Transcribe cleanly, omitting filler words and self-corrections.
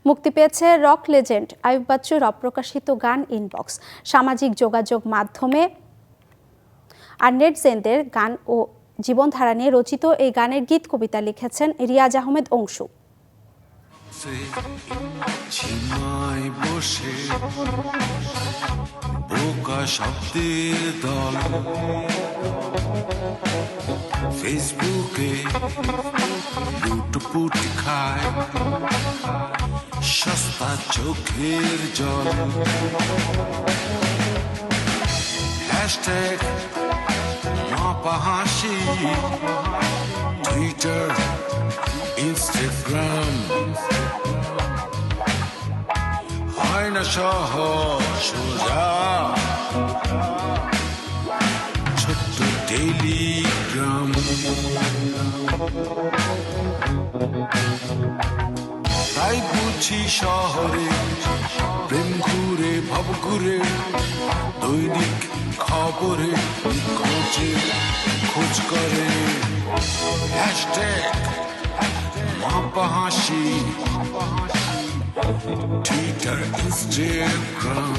মুক্তি পেয়েছে rock legend Ayub বাচ্চুর অপ্রকাশিত গান ইনবক্স। সামাজিক যোগাযোগ মাধ্যমে আর নেটজেনদের গান ও জীবনধারা নিয়ে রচিত এই গানের গীত কবিতা লিখেছেন রিয়াজ আহমেদ অংশু। ফেসবুকে লুটপুট খায় সস্তা চোখের জল, হ্যাশট্যাগ মাপা হাসি, টুইটার, ইনস্টাগ্রাম, হয় না সহজ সোজা, ছোট্ট টেলিগ্রাম। তাই বুঝি শহরে প্রেম ঘুরে ভাব ঘুরে, দৈনিক খবরে খোঁজে খোঁজ করে, হ্যাশট্যাগ মাপা হাসি, টুইটার, ইনস্টাগ্রাম।